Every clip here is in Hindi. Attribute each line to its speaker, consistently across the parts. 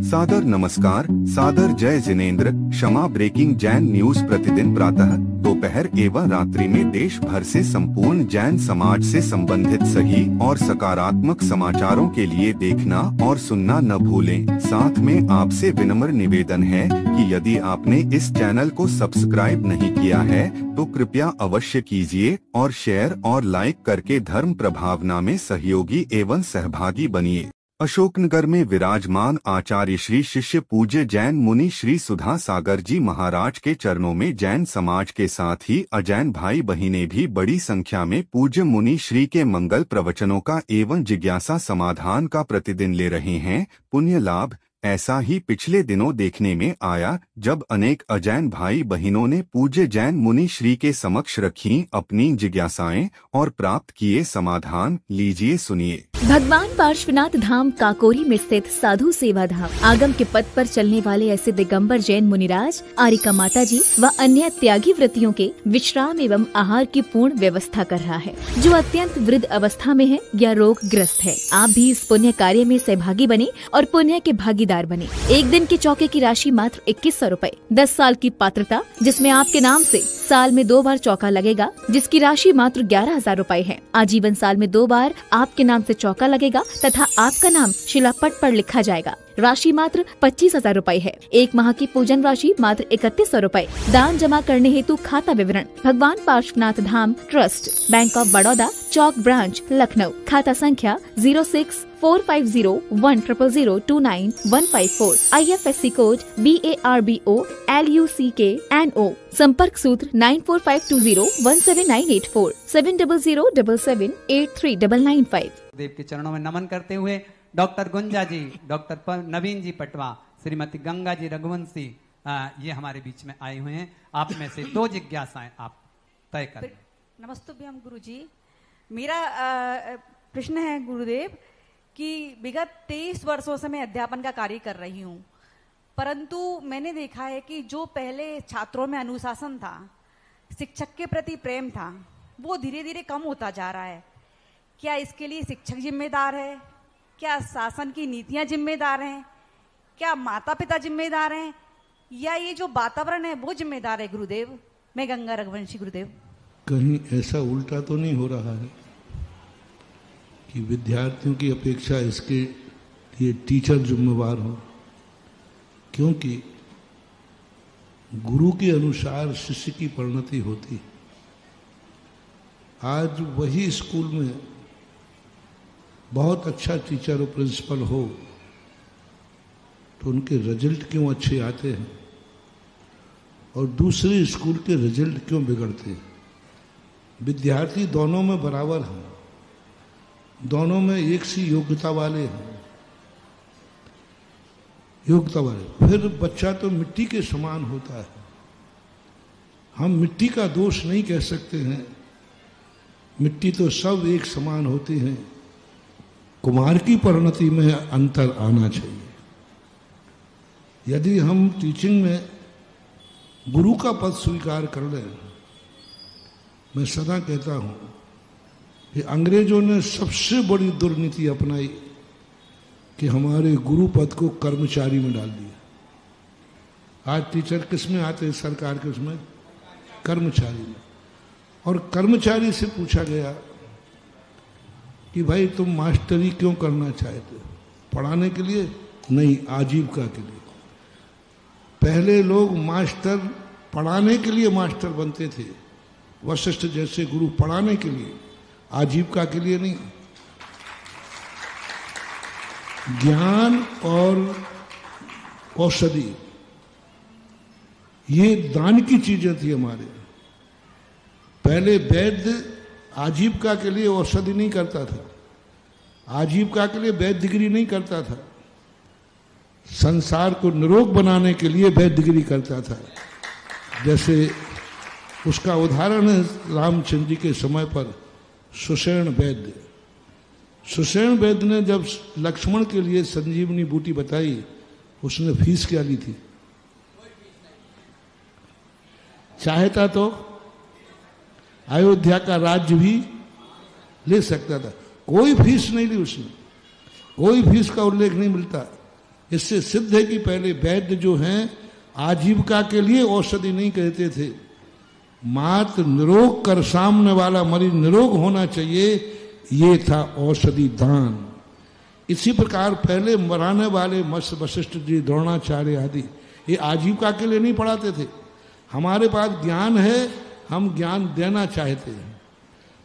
Speaker 1: सादर नमस्कार, सादर जय जिनेंद्र। क्षमा ब्रेकिंग जैन न्यूज प्रतिदिन प्रातः, दोपहर एवं रात्रि में देश भर से संपूर्ण जैन समाज से संबंधित सही और सकारात्मक समाचारों के लिए देखना और सुनना न भूलें। साथ में आपसे विनम्र निवेदन है कि यदि आपने इस चैनल को सब्सक्राइब नहीं किया है तो कृपया अवश्य कीजिए और शेयर और लाइक करके धर्म प्रभावना में सहयोगी एवं सहभागी बनिए। अशोकनगर में विराजमान आचार्य श्री शिष्य पूज्य जैन मुनि श्री सुधा सागर जी महाराज के चरणों में जैन समाज के साथ ही अजैन भाई बहिनें भी बड़ी संख्या में पूज्य मुनि श्री के मंगल प्रवचनों का एवं जिज्ञासा समाधान का प्रतिदिन ले रहे हैं। पुण्य लाभ ऐसा ही पिछले दिनों देखने में आया जब अनेक अजैन भाई बहिनों ने पूज्य जैन मुनि श्री के समक्ष रखी अपनी जिज्ञासाएं और प्राप्त किए समाधान। लीजिए सुनिए।
Speaker 2: भगवान पार्श्वनाथ धाम काकोरी में स्थित साधु सेवा धाम आगम के पद पर चलने वाले ऐसे दिगंबर जैन मुनिराज आरिका माता जी व अन्य त्यागी व्रतियों के विश्राम एवं आहार की पूर्ण व्यवस्था कर रहा है, जो अत्यंत वृद्ध अवस्था में है या रोग ग्रस्त है। आप भी इस पुण्य कार्य में सहभागी बने और पुण्य के भागीदार बने। एक दिन के चौके की राशि मात्र 2100 रूपए। 10 साल की पात्रता जिसमें आपके नाम से साल में 2 बार चौका लगेगा, जिसकी राशि मात्र 11,000 रूपए है। आजीवन साल में 2 बार आपके नाम से चौका लगेगा तथा आपका नाम शिलापट पर लिखा जाएगा। राशि मात्र 25,000 रूपए है। 1 माह की पूजन राशि मात्र 3100 रूपए। दान जमा करने हेतु खाता विवरण Bhagwan Parshvanath Dham trust, bank of Baroda, Chowk branch, Lucknow. खाता संख्या 0645010029 IFSC कोड BARBO LUCKNO। संपर्क सूत्र 9452017984 7007783995।
Speaker 3: देव के चरणों में नमन करते हुए डॉक्टर गुंजा जी, डॉक्टर नवीन जी पटवा, श्रीमती गंगा जी रघुवंशी ये हमारे बीच में आए हुए हैं। आप में से 2 जिज्ञासाएं आप तय करें।
Speaker 4: नमस्तुभ्यम गुरु जी। मेरा प्रश्न है गुरुदेव कि विगत 23 वर्षों से मैं अध्यापन का कार्य कर रही हूँ, परंतु मैंने देखा है कि जो पहले छात्रों में अनुशासन था, शिक्षक के प्रति प्रेम था, वो धीरे धीरे कम होता जा रहा है। क्या इसके लिए शिक्षक जिम्मेदार है? क्या शासन की नीतियां जिम्मेदार हैं? क्या माता पिता जिम्मेदार हैं? या ये जो वातावरण है वो जिम्मेदार है? गुरुदेव, मैं गंगा रघुवंशी। गुरुदेव,
Speaker 5: कहीं ऐसा उल्टा तो नहीं हो रहा है कि विद्यार्थियों की अपेक्षा इसके लिए टीचर जिम्मेवार हो? क्योंकि गुरु के अनुसार शिष्य की परिणति होती। आज वही स्कूल में बहुत अच्छा टीचर और प्रिंसिपल हो तो उनके रिजल्ट क्यों अच्छे आते हैं और दूसरे स्कूल के रिजल्ट क्यों बिगड़ते हैं? विद्यार्थी दोनों में बराबर हैं, दोनों में एक सी योग्यता वाले हैं, फिर बच्चा तो मिट्टी के समान होता है। हम मिट्टी का दोष नहीं कह सकते हैं, मिट्टी तो सब एक समान होती हैं। कुमार की परिणति में अंतर आना चाहिए। यदि हम टीचिंग में गुरु का पद स्वीकार कर लें, मैं सदा कहता हूं कि अंग्रेजों ने सबसे बड़ी दुर्नीति अपनाई कि हमारे गुरु पद को कर्मचारी में डाल दिया। आज टीचर किस में आते हैं? सरकार के उसमें कर्मचारी में। और कर्मचारी से पूछा गया कि भाई तुम मास्टरी क्यों करना चाहते हो? पढ़ाने के लिए? नहीं, आजीविका के लिए। पहले लोग मास्टर पढ़ाने के लिए मास्टर बनते थे, वशिष्ठ जैसे गुरु पढ़ाने के लिए, आजीविका के लिए नहीं। ज्ञान और औषधि ये दान की चीजें थी हमारे। पहले वैद्य आजीविका के लिए औषधि नहीं करता था, आजीविका के लिए वैद्य डिग्री नहीं करता था, संसार को निरोग बनाने के लिए वैद्य डिग्री करता था। जैसे उसका उदाहरण है रामचंद्र जी के समय पर सुषेण वैद्य। सुषेण वैद्य ने जब लक्ष्मण के लिए संजीवनी बूटी बताई, उसने फीस क्या ली थी? चाहता तो अयोध्या का राज्य भी ले सकता था, कोई फीस नहीं ली उसने, कोई फीस का उल्लेख नहीं मिलता। इससे सिद्ध है कि पहले वैद्य जो हैं आजीविका के लिए औषधि नहीं कहते थे, मात्र निरोग कर सामने वाला मरीज निरोग होना चाहिए, ये था औषधि दान। इसी प्रकार पहले मराने वाले वशिष्ठ जी, द्रोणाचार्य आदि, ये आजीविका के लिए नहीं पढ़ाते थे। हमारे पास ज्ञान है, हम ज्ञान देना चाहते हैं,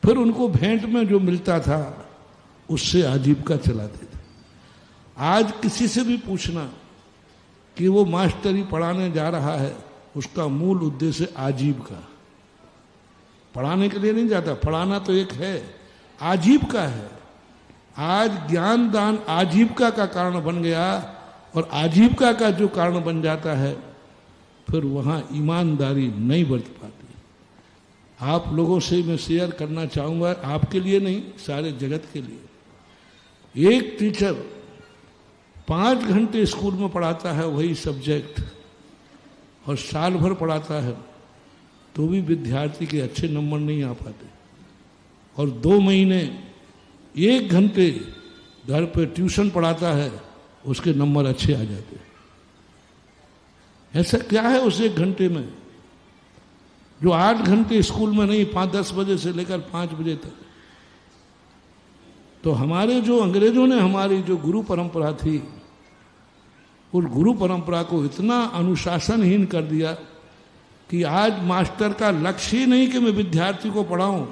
Speaker 5: फिर उनको भेंट में जो मिलता था उससे आजीविका चलाते थे। आज किसी से भी पूछना कि वो मास्टरी पढ़ाने जा रहा है, उसका मूल उद्देश्य आजीविका, पढ़ाने के लिए नहीं जाता। पढ़ाना तो एक है, आजीविका है। आज ज्ञान दान आजीविका का कारण बन गया, और आजीविका का जो कारण बन जाता है फिर वहां ईमानदारी नहीं बरत पाती। आप लोगों से मैं शेयर करना चाहूंगा, आपके लिए नहीं, सारे जगत के लिए। एक टीचर 5 घंटे स्कूल में पढ़ाता है वही सब्जेक्ट, और साल भर पढ़ाता है तो भी विद्यार्थी के अच्छे नंबर नहीं आ पाते, और 2 महीने 1 घंटे घर पे ट्यूशन पढ़ाता है, उसके नंबर अच्छे आ जाते। ऐसा क्या है उस 1 घंटे में जो 8 घंटे स्कूल में नहीं, 5-10 बजे से लेकर 5 बजे तक। तो हमारे जो अंग्रेजों ने हमारी जो गुरु परंपरा थी, उस गुरु परंपरा को इतना अनुशासनहीन कर दिया कि आज मास्टर का लक्ष्य ही नहीं कि मैं विद्यार्थी को पढ़ाऊं,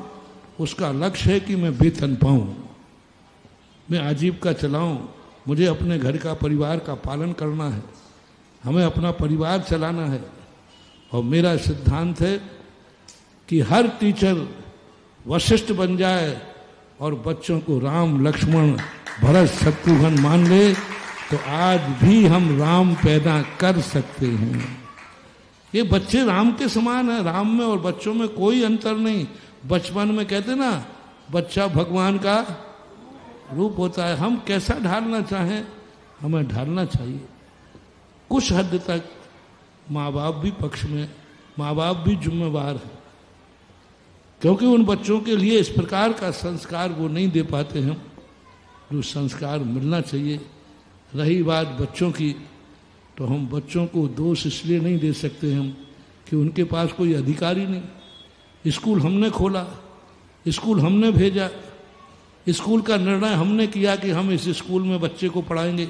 Speaker 5: उसका लक्ष्य है कि मैं वेतन पाऊं, मैं आजीविका चलाऊं, मुझे अपने घर का परिवार का पालन करना है, हमें अपना परिवार चलाना है। और मेरा सिद्धांत है कि हर टीचर वशिष्ठ बन जाए और बच्चों को राम लक्ष्मण भरत शत्रुघ्न मान ले, तो आज भी हम राम पैदा कर सकते हैं। ये बच्चे राम के समान है, राम में और बच्चों में कोई अंतर नहीं। बचपन में कहते ना, बच्चा भगवान का रूप होता है। हम कैसा ढालना चाहें हमें ढालना चाहिए। कुछ हद तक माँ बाप भी पक्ष में, माँ बाप भी जिम्मेवार है, क्योंकि उन बच्चों के लिए इस प्रकार का संस्कार वो नहीं दे पाते हैं जो संस्कार मिलना चाहिए। रही बात बच्चों की, तो हम बच्चों को दोष इसलिए नहीं दे सकते हम कि उनके पास कोई अधिकार ही नहीं। स्कूल हमने खोला, स्कूल हमने भेजा, स्कूल का निर्णय हमने किया कि हम इस स्कूल में बच्चे को पढ़ाएंगे,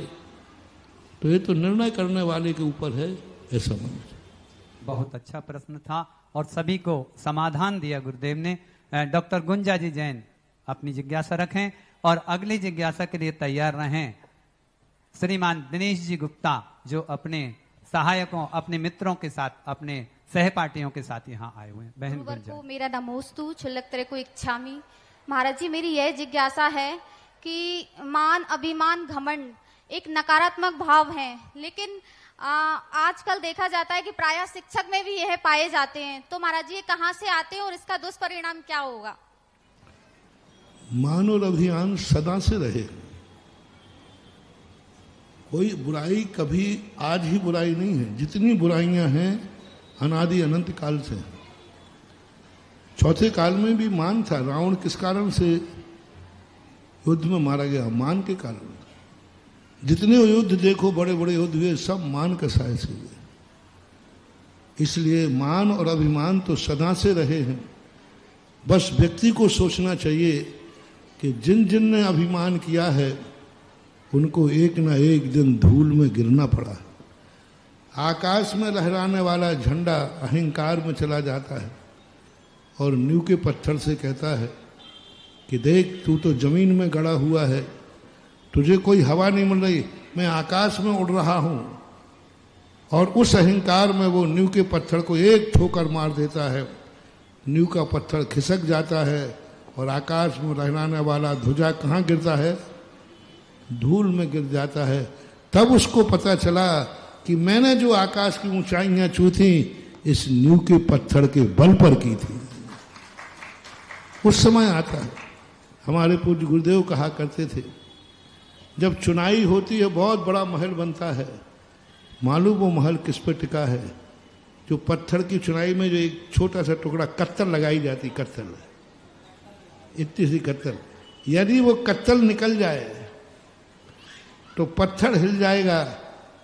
Speaker 5: तो ये तो निर्णय करने वाले के ऊपर है, ऐसा मानना।
Speaker 3: बहुत अच्छा प्रश्न था और सभी को समाधान दिया गुरुदेव ने। डॉक्टर गुंजा जी जैन अपनी जिज्ञासा रखें और अगली जिज्ञासा के लिए तैयार रहें। श्रीमान दिनेश जी गुप्ता जो अपने सहायकों, अपने मित्रों के साथ, अपने सहपाठियों के साथ यहाँ आए हुए हैं। बहन गुंजा
Speaker 6: को मेरा नमोस्तु छुल्लक तेरे को इच्छामी। महाराज जी, मेरी यह जिज्ञासा है कि मान, अभिमान, घमंड एक नकारात्मक भाव है, लेकिन आजकल देखा जाता है कि प्रायः शिक्षक में भी यह पाए जाते हैं। तो महाराज जी, ये कहाँ से आते हैं और इसका दुष्परिणाम क्या होगा?
Speaker 5: मान और अभिमान सदा से रहे। कोई बुराई कभी आज ही बुराई नहीं है, जितनी बुराइयां हैं अनादि अनंत काल से। चौथे काल में भी मान था। रावण किस कारण से युद्ध में मारा गया? मान के कारण। जितने युद्ध देखो, बड़े बड़े युद्ध हुए, सब मान के सहाय से हुए। इसलिए मान और अभिमान तो सदा से रहे हैं। बस व्यक्ति को सोचना चाहिए कि जिन जिन ने अभिमान किया है उनको एक ना एक दिन धूल में गिरना पड़ा। आकाश में लहराने वाला झंडा अहंकार में चला जाता है और नींव के पत्थर से कहता है कि देख, तू तो जमीन में गड़ा हुआ है, तुझे कोई हवा नहीं मिल रही, मैं आकाश में उड़ रहा हूं। और उस अहंकार में वो नींव के पत्थर को एक ठोकर मार देता है, नींव का पत्थर खिसक जाता है और आकाश में लहराने वाला ध्वजा कहाँ गिरता है? धूल में गिर जाता है। तब उसको पता चला कि मैंने जो आकाश की ऊंचाइयां छू थी इस नींव के पत्थर के बल पर की थी। उस समय आता है। हमारे पूज्य गुरुदेव कहा करते थे, जब चुनाई होती है बहुत बड़ा महल बनता है, मालूम वो महल किस पर टिका है? जो पत्थर की चुनाई में जो एक छोटा सा टुकड़ा कत्तल लगाई जाती, कत्तल, इतनी सी कत्तल, यदि वो कत्तल निकल जाए तो पत्थर हिल जाएगा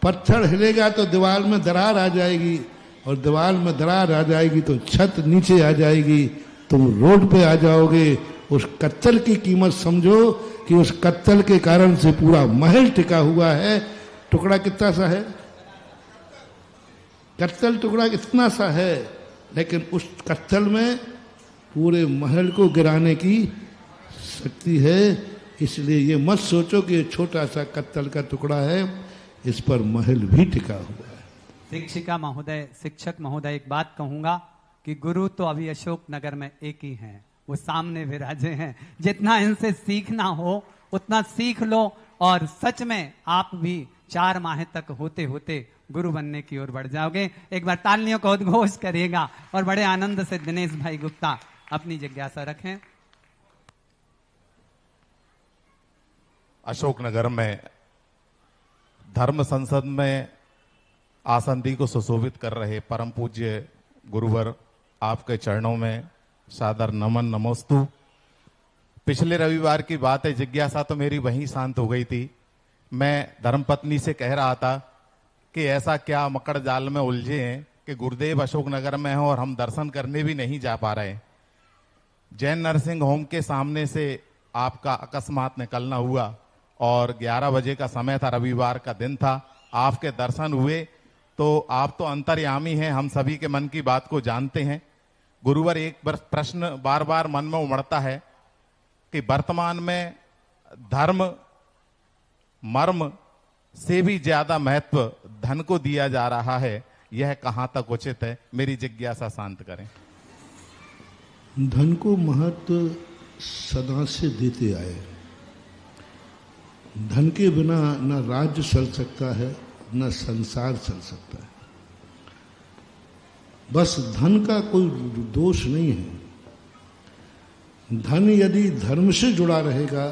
Speaker 5: पत्थर हिलेगा तो दीवार में दरार आ जाएगी, और दीवार में दरार आ जाएगी तो छत नीचे आ जाएगी, तुम रोड पे आ जाओगे। उस कत्ल की कीमत समझो कि उस कत्ल के कारण से पूरा महल टिका हुआ है। टुकड़ा कितना सा है, कत्ल टुकड़ा कितना सा है, लेकिन उस कत्ल में पूरे महल को गिराने की शक्ति है। इसलिए ये मत सोचो कि ये छोटा सा कत्ल का टुकड़ा है, इस पर महल भी टिका हुआ है।
Speaker 3: शिक्षिका महोदय, शिक्षक महोदय, एक बात कहूंगा कि गुरु तो अभी अशोक नगर में एक ही हैं, वो सामने विराजे हैं। जितना इनसे सीखना हो उतना सीख लो, और सच में आप भी 4 माह तक होते होते गुरु बनने की ओर बढ़ जाओगे। एक बार तालियों का उद्घोष करिएगा। और बड़े आनंद से दिनेश भाई गुप्ता अपनी जिज्ञासा रखें।
Speaker 7: अशोकनगर में धर्म संसद में आसंदी को सुशोभित कर रहे परम पूज्य गुरुवर, आपके चरणों में सादर नमन नमोस्तु। पिछले रविवार की बात है, जिज्ञासा तो मेरी वहीं शांत हो गई थी। मैं धर्मपत्नी से कह रहा था कि ऐसा क्या मकड़ जाल में उलझे हैं कि गुरुदेव अशोकनगर में हैं और हम दर्शन करने भी नहीं जा पा रहे। जैन नर्सिंग होम के सामने से आपका अकस्मात निकलना हुआ और 11 बजे का समय था, रविवार का दिन था। आपके दर्शन हुए तो आप तो अंतर्यामी हैं, हम सभी के मन की बात को जानते हैं। गुरुवर, एक प्रश्न बार बार मन में उमड़ता है कि वर्तमान में धर्म मर्म से भी ज्यादा महत्व धन को दिया जा रहा है, यह कहां तक उचित है? मेरी जिज्ञासा शांत करें।
Speaker 5: धन को महत्व सदा से देते आए। धन के बिना न राज्य चल सकता है, न संसार चल सकता है। बस धन का कोई दोष नहीं है। धन यदि धर्म से जुड़ा रहेगा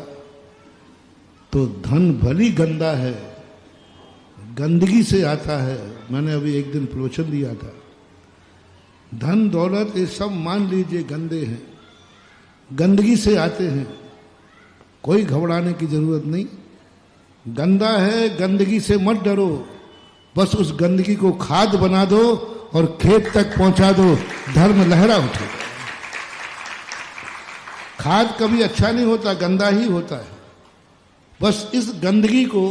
Speaker 5: तो धन भली गंदा है, गंदगी से आता है। मैंने अभी एक दिन प्रवचन दिया था, धन दौलत ये सब मान लीजिए गंदे हैं, गंदगी से आते हैं, कोई घबराने की जरूरत नहीं। गंदा है, गंदगी से मत डरो, बस उस गंदगी को खाद बना दो और खेत तक पहुंचा दो, धर्म लहरा उठेगा। खाद कभी अच्छा नहीं होता, गंदा ही होता है। बस इस गंदगी को,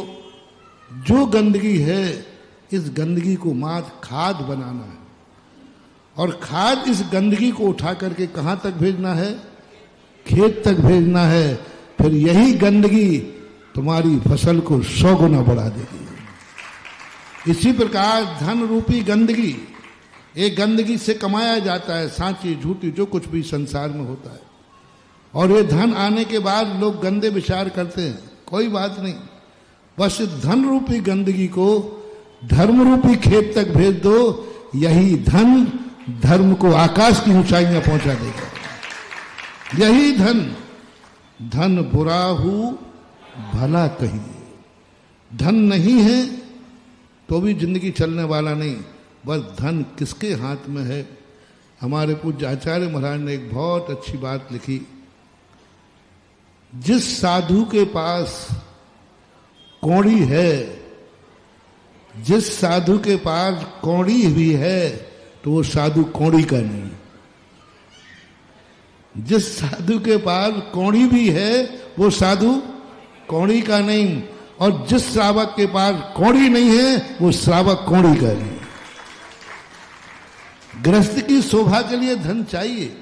Speaker 5: जो गंदगी है, इस गंदगी को मात खाद बनाना है, और खाद इस गंदगी को उठा करके कहां तक भेजना है? खेत तक भेजना है। फिर यही गंदगी तुम्हारी फसल को 100 गुना बढ़ा देगी। इसी प्रकार धन रूपी गंदगी, एक गंदगी से कमाया जाता है, सांची झूठी जो कुछ भी संसार में होता है। और ये धन आने के बाद लोग गंदे विचार करते हैं, कोई बात नहीं, बस धन रूपी गंदगी को धर्म रूपी खेत तक भेज दो, यही धन धर्म को आकाश की ऊंचाइयां पहुंचा देगा। यही धन, धन बुरा हो भला कहिए। धन नहीं है तो भी जिंदगी चलने वाला नहीं, बस धन किसके हाथ में है। हमारे पूज्य आचार्य महाराज ने एक बहुत अच्छी बात लिखी, जिस साधु के पास कौड़ी है, जिस साधु के पास कौड़ी भी है तो वो साधु कौड़ी का नहीं। जिस साधु के पास कौड़ी भी है वो साधु कौड़ी का नहीं, और जिस श्रावक के पास कौड़ी नहीं है वो श्रावक कौड़ी का नहीं। गृहस्थ की शोभा के लिए धन चाहिए,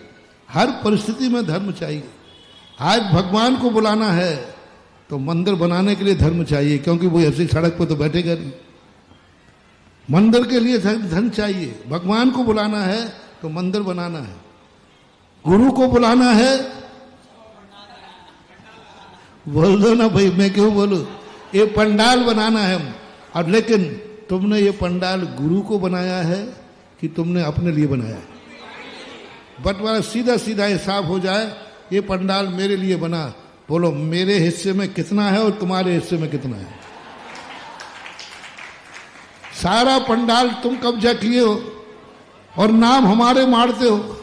Speaker 5: हर परिस्थिति में धर्म चाहिए। आज भगवान को बुलाना है तो मंदिर बनाने के लिए धर्म चाहिए, क्योंकि वो ऐसी सड़क पर तो बैठेगा नहीं। मंदिर के लिए धन चाहिए। भगवान को बुलाना है तो मंदिर बनाना है, गुरु को बुलाना है, बोल दो ना भाई, मैं क्यों बोलूं, ये पंडाल बनाना है। और लेकिन तुमने ये पंडाल गुरु को बनाया है कि तुमने अपने लिए बनाया है? बंटवारा सीधा सीधा हिसाब हो जाए, ये पंडाल मेरे लिए बना, बोलो मेरे हिस्से में कितना है और तुम्हारे हिस्से में कितना है। सारा पंडाल तुम कब्जा किए हो और नाम हमारे मारते हो,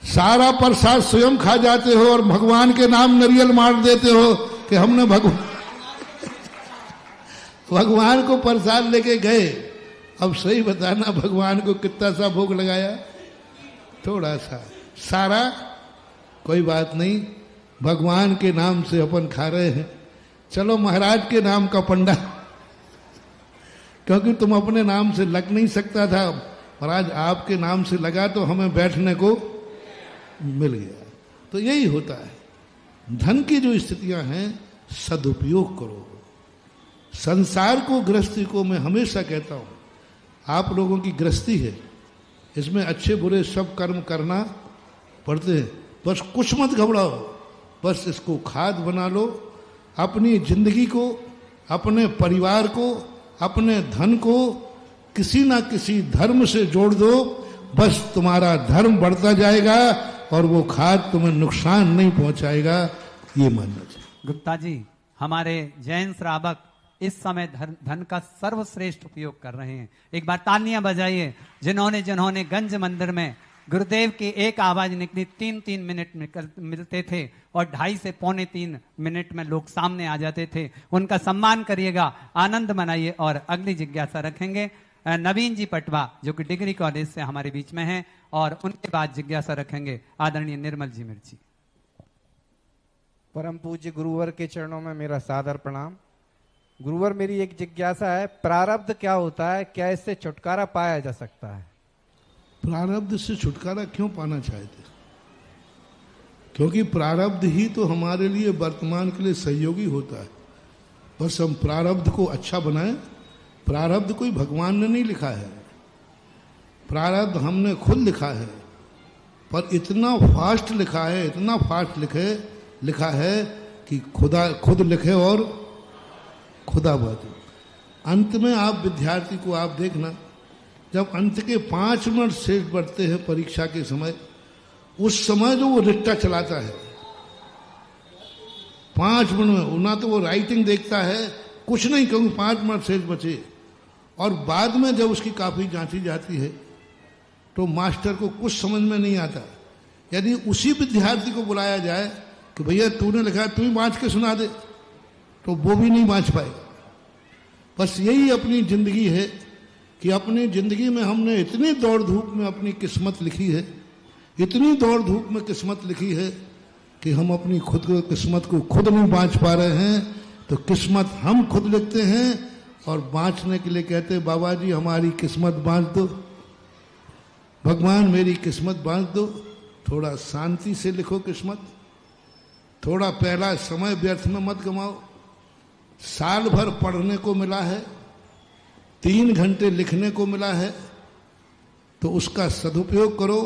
Speaker 5: सारा प्रसाद स्वयं खा जाते हो और भगवान के नाम नरियल मार देते हो कि हमने भगवान भगवान को प्रसाद लेके गए, अब सही बताना भगवान को कितना सा भोग लगाया? थोड़ा सा। सारा कोई बात नहीं, भगवान के नाम से अपन खा रहे हैं। चलो महाराज के नाम का पंडा, क्योंकि तुम अपने नाम से लग नहीं सकता था, महाराज आपके नाम से लगा तो हमें बैठने को मिल गया। तो यही होता है। धन की जो स्थितियां हैं सदुपयोग करो। संसार को, गृहस्थी को मैं हमेशा कहता हूं, आप लोगों की गृहस्थी है, इसमें अच्छे बुरे सब कर्म करना पड़ते हैं, बस कुछ मत घबराओ, बस इसको खाद बना लो। अपनी जिंदगी को, अपने परिवार को, अपने धन को किसी ना किसी धर्म से जोड़ दो, बस तुम्हारा धर्म बढ़ता जाएगा और वो खाद तुम्हें नुकसान नहीं पहुंचाएगा, ये मानना चाहिए।
Speaker 3: गुप्ता जी, हमारे जैन श्रावक इस समय धन का सर्वश्रेष्ठ उपयोग कर रहे हैं। एक बार तालियां बजाइए जिन्होंने जिन्होंने गंज मंदिर में गुरुदेव की एक आवाज निकली 3-3 मिनट मिलते थे और 2.5 से 2.25 मिनट में लोग सामने आ जाते थे। उनका सम्मान करिएगा, आनंद मनाइए। और अगली जिज्ञासा रखेंगे नवीन जी पटवा, जो कि डिग्री कॉलेज से हमारे बीच में हैं, और उनके बाद जिज्ञासा रखेंगे आदरणीय निर्मल जी मिर्ची।
Speaker 8: परम पूज्य गुरुवर के चरणों में मेरा सादर प्रणाम। गुरुवर, मेरी एक जिज्ञासा है, प्रारब्ध क्या होता है, क्या इससे छुटकारा पाया जा सकता है?
Speaker 5: प्रारब्ध से छुटकारा क्यों पाना चाहते? क्योंकि प्रारब्ध ही तो हमारे लिए वर्तमान के लिए सहयोगी होता है। बस हम प्रारब्ध को अच्छा बनाएं। प्रारब्ध कोई भगवान ने नहीं लिखा है, प्रारब्ध हमने खुद लिखा है, पर इतना फास्ट लिखा है, इतना फास्ट लिखा है कि खुदा खुद लिखे और खुदा बात। अंत में आप विद्यार्थी को आप देखना, जब अंत के 5 मिनट शेष बढ़ते हैं परीक्षा के समय, उस समय जो वो रिट्टा चलाता है 5 मिनट में, ना तो वो राइटिंग देखता है कुछ नहीं, क्योंकि 5 मिनट शेष बचे, और बाद में जब उसकी कॉपी जांची जाती है तो मास्टर को कुछ समझ में नहीं आता। यदि उसी विद्यार्थी को बुलाया जाए कि भैया तूने लिखा है, तू ही बाँच के सुना दे, तो वो भी नहीं बाँच पाएगा। बस यही अपनी जिंदगी है कि अपनी जिंदगी में हमने इतनी दौड़ धूप में अपनी किस्मत लिखी है, इतनी दौड़ धूप में किस्मत लिखी है कि हम अपनी खुद को किस्मत को खुद नहीं बाँच पा रहे हैं। तो किस्मत हम खुद लिखते हैं और बाँचने के लिए कहते हैं, बाबा जी हमारी किस्मत बाँच दो, भगवान मेरी किस्मत बाँच दो। थोड़ा शांति से लिखो किस्मत, थोड़ा पहला समय व्यर्थ में मत गमाओ। साल भर पढ़ने को मिला है, 3 घंटे लिखने को मिला है, तो उसका सदुपयोग करो।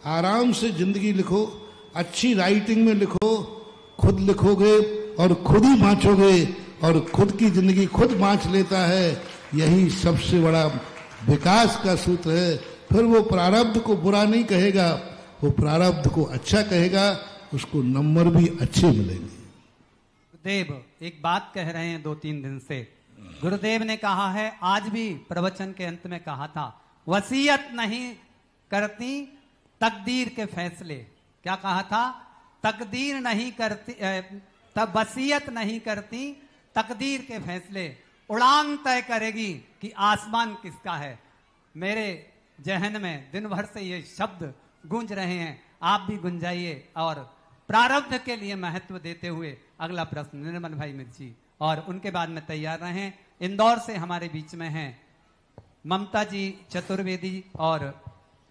Speaker 5: आराम से जिंदगी लिखो, अच्छी राइटिंग में लिखो, खुद लिखोगे और खुद ही बाँचोगे, और खुद की जिंदगी खुद बाँच लेता है। यही सबसे बड़ा विकास का सूत्र है। फिर वो प्रारब्ध को बुरा नहीं कहेगा, वो प्रारब्ध को अच्छा कहेगा, उसको नंबर भी अच्छे मिलेंगे।
Speaker 3: गुरुदेव एक बात कह रहे हैं 2-3 दिन से। गुरुदेव ने कहा है, आज भी प्रवचन के अंत में कहा था, वसीयत नहीं करती तकदीर के फैसले। क्या कहा था? तकदीर नहीं करती, तब वसीयत नहीं करती तकदीर के फैसले। उड़ान तय करेगी कि आसमान किसका है। मेरे जहन में दिन भर से ये शब्द गूंज रहे हैं, आप भी गुंजाइए। और प्रारब्ध के लिए महत्व देते हुए अगला प्रश्न निर्मल भाई मिर्ची, और उनके बाद में तैयार रहें। इंदौर से हमारे बीच में हैं ममता जी चतुर्वेदी और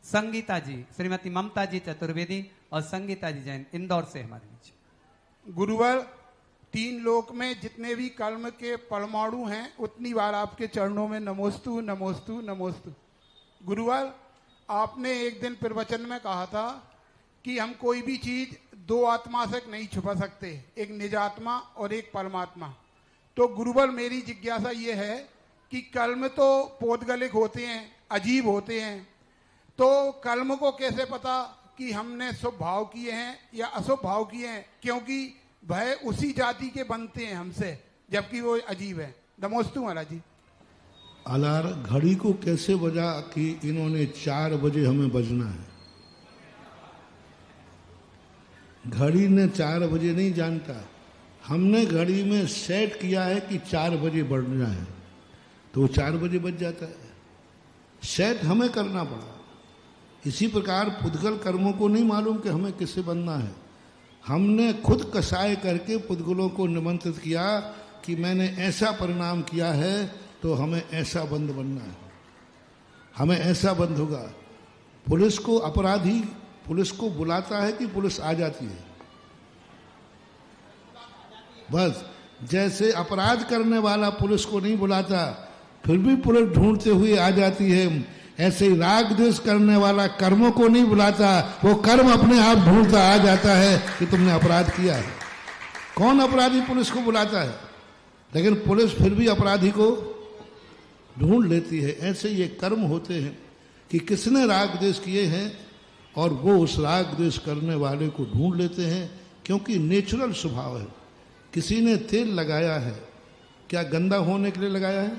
Speaker 3: संगीता जी, श्रीमती ममता जी चतुर्वेदी और संगीता जी जैन, इंदौर से हमारे बीच।
Speaker 9: गुरुवर, 3 लोक में जितने भी कर्म के परमाणु हैं, उतनी बार आपके चरणों में नमोस्तु नमोस्तु नमोस्तु। गुरुवर, आपने एक दिन प्रवचन में कहा था कि हम कोई भी चीज 2 आत्मा से नहीं छुपा सकते, एक निजात्मा और एक परमात्मा। तो गुरुवर, मेरी जिज्ञासा ये है कि कर्म तो पौद्गलिक होते हैं, अजीब होते हैं, तो कर्म को कैसे पता कि हमने शुभ भाव किए हैं या अशुभ भाव किए हैं? क्योंकि वह उसी जाति के बनते हैं हमसे, जबकि वो अजीब है। नमोस्तु महाराज जी।
Speaker 5: अलार्म घड़ी को कैसे बजा कि इन्होंने 4 बजे हमें बजना है? घड़ी ने 4 बजे नहीं जानता, हमने घड़ी में सेट किया है कि 4 बजे बढ़ना है। तो 4 बजे बच जाता है। सेट हमें करना पड़ा। इसी प्रकार पुद्गल कर्मों को नहीं मालूम कि हमें किससे बनना है। हमने खुद कसाय करके पुद्गलों को निमंत्रित किया कि मैंने ऐसा परिणाम किया है तो हमें ऐसा बंद बनना है, हमें ऐसा बंद होगा। पुलिस को अपराधी पुलिस को बुलाता है कि पुलिस आ जाती है? बस जैसे अपराध करने वाला पुलिस को नहीं बुलाता फिर भी पुलिस ढूंढते हुए आ जाती है, ऐसे ही राग द्वेष करने वाला कर्मों को नहीं बुलाता, वो कर्म अपने आप ढूंढता आ जाता है कि तुमने अपराध किया है। कौन अपराधी पुलिस को बुलाता है? लेकिन पुलिस फिर भी अपराधी को ढूंढ लेती है। ऐसे ये कर्म होते हैं कि किसने राग द्वेष किए हैं और वो उस राग द्वेष करने वाले को ढूंढ लेते हैं, क्योंकि नेचुरल स्वभाव है। किसी ने तेल लगाया है, क्या गंदा होने के लिए लगाया है?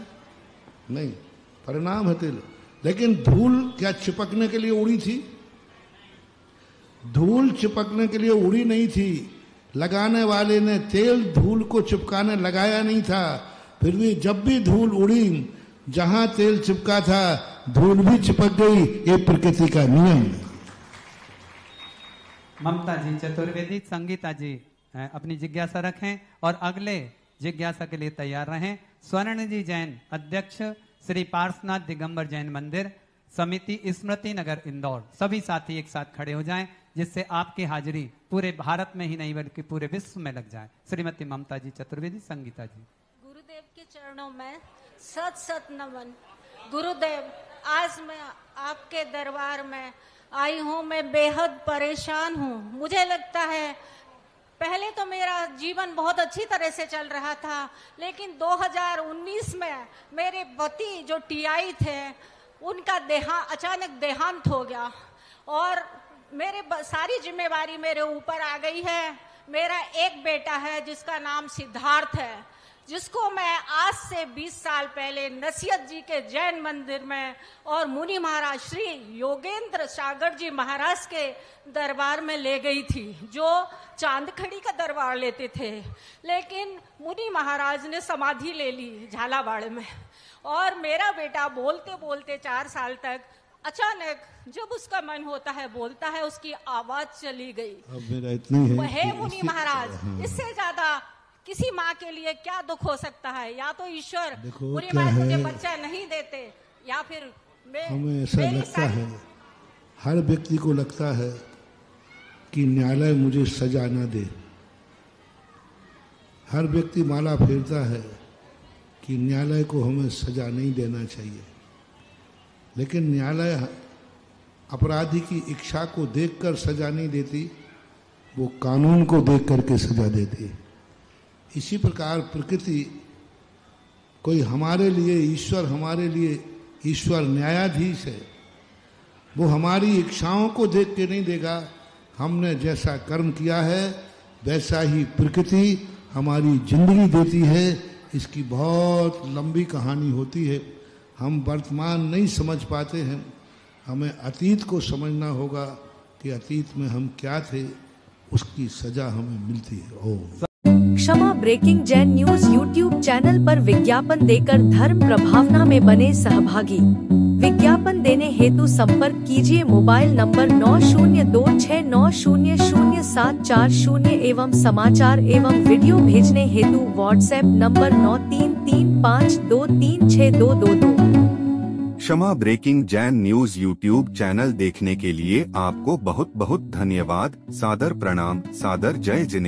Speaker 5: नहीं, परिणाम है तेल। लेकिन धूल क्या चिपकने के लिए उड़ी थी? धूल चिपकने के लिए उड़ी नहीं थी। लगाने वाले ने तेल धूल को चिपकाने लगाया नहीं था। फिर भी जब भी धूल उड़ी, जहां तेल चिपका था धूल भी चिपक गई। ये प्रकृति का नियम है।
Speaker 3: ममता जी चतुर्वेदी, संगीता जी अपनी जिज्ञासा रखें और अगले जिज्ञासा के लिए तैयार रहें। स्वर्ण जी जैन, अध्यक्ष श्री पार्श्वनाथ दिगंबर जैन मंदिर समिति, स्मृति नगर, इंदौर। सभी साथी एक साथ खड़े हो जाएं जिससे आपकी हाजिरी पूरे भारत में ही नहीं बल्कि पूरे विश्व में लग जाए। श्रीमती ममता जी चतुर्वेदी, संगीता जी।
Speaker 10: गुरुदेव के चरणों में सत सत नमन। गुरुदेव, आज मैं आपके दरबार में आई हूँ, मैं बेहद परेशान हूँ। मुझे लगता है पहले तो मेरा जीवन बहुत अच्छी तरह से चल रहा था, लेकिन 2019 में मेरे पति जो टीआई थे उनका अचानक देहांत हो गया और मेरे सारी जिम्मेवारी मेरे ऊपर आ गई है। मेरा एक बेटा है जिसका नाम सिद्धार्थ है, जिसको मैं आज से 20 साल पहले नसीहत जी के जैन मंदिर में और मुनि महाराज श्री योगेंद्र सागर जी महाराज के दरबार में ले गई थी, जो चांदखड़ी का दरबार लेते थे। लेकिन मुनि महाराज ने समाधि ले ली झालावाड़ में और मेरा बेटा बोलते बोलते 4 साल तक अचानक जब उसका मन होता है बोलता है, उसकी आवाज चली गई।
Speaker 5: अब मेरा इतनी है
Speaker 10: हे मुनि महाराज, इससे ज्यादा किसी माँ के लिए क्या दुख हो सकता है? या तो ईश्वर मुनि महाराज मुझे बच्चा नहीं देते, या फिर
Speaker 5: हमें ऐसा लगता है, हर व्यक्ति को लगता है कि न्यायालय मुझे सजा न दे। हर व्यक्ति माला फेरता है कि न्यायालय को हमें सजा नहीं देना चाहिए, लेकिन न्यायालय अपराधी की इच्छा को देखकर सजा नहीं देती, वो कानून को देख करके सजा देती है। इसी प्रकार प्रकृति कोई हमारे लिए ईश्वर न्यायाधीश है। वो हमारी इच्छाओं को देख के नहीं देगा। हमने जैसा कर्म किया है वैसा ही प्रकृति हमारी जिंदगी देती है। इसकी बहुत लंबी कहानी होती है, हम वर्तमान नहीं समझ पाते हैं। हमें अतीत को समझना होगा कि अतीत में हम क्या थे, उसकी सजा हमें मिलती है। Om.
Speaker 11: Kshama breaking Jain news YouTube channel पर विज्ञापन देकर धर्म प्रभावना में बने सहभागी। विज्ञापन देने हेतु संपर्क कीजिए मोबाइल नंबर 9026900740 एवं समाचार एवं वीडियो भेजने हेतु WhatsApp number 9335236222।
Speaker 1: Kshama breaking Jain news YouTube channel देखने के लिए आपको बहुत बहुत धन्यवाद। सादर प्रणाम, सादर जय जिनेंद्र।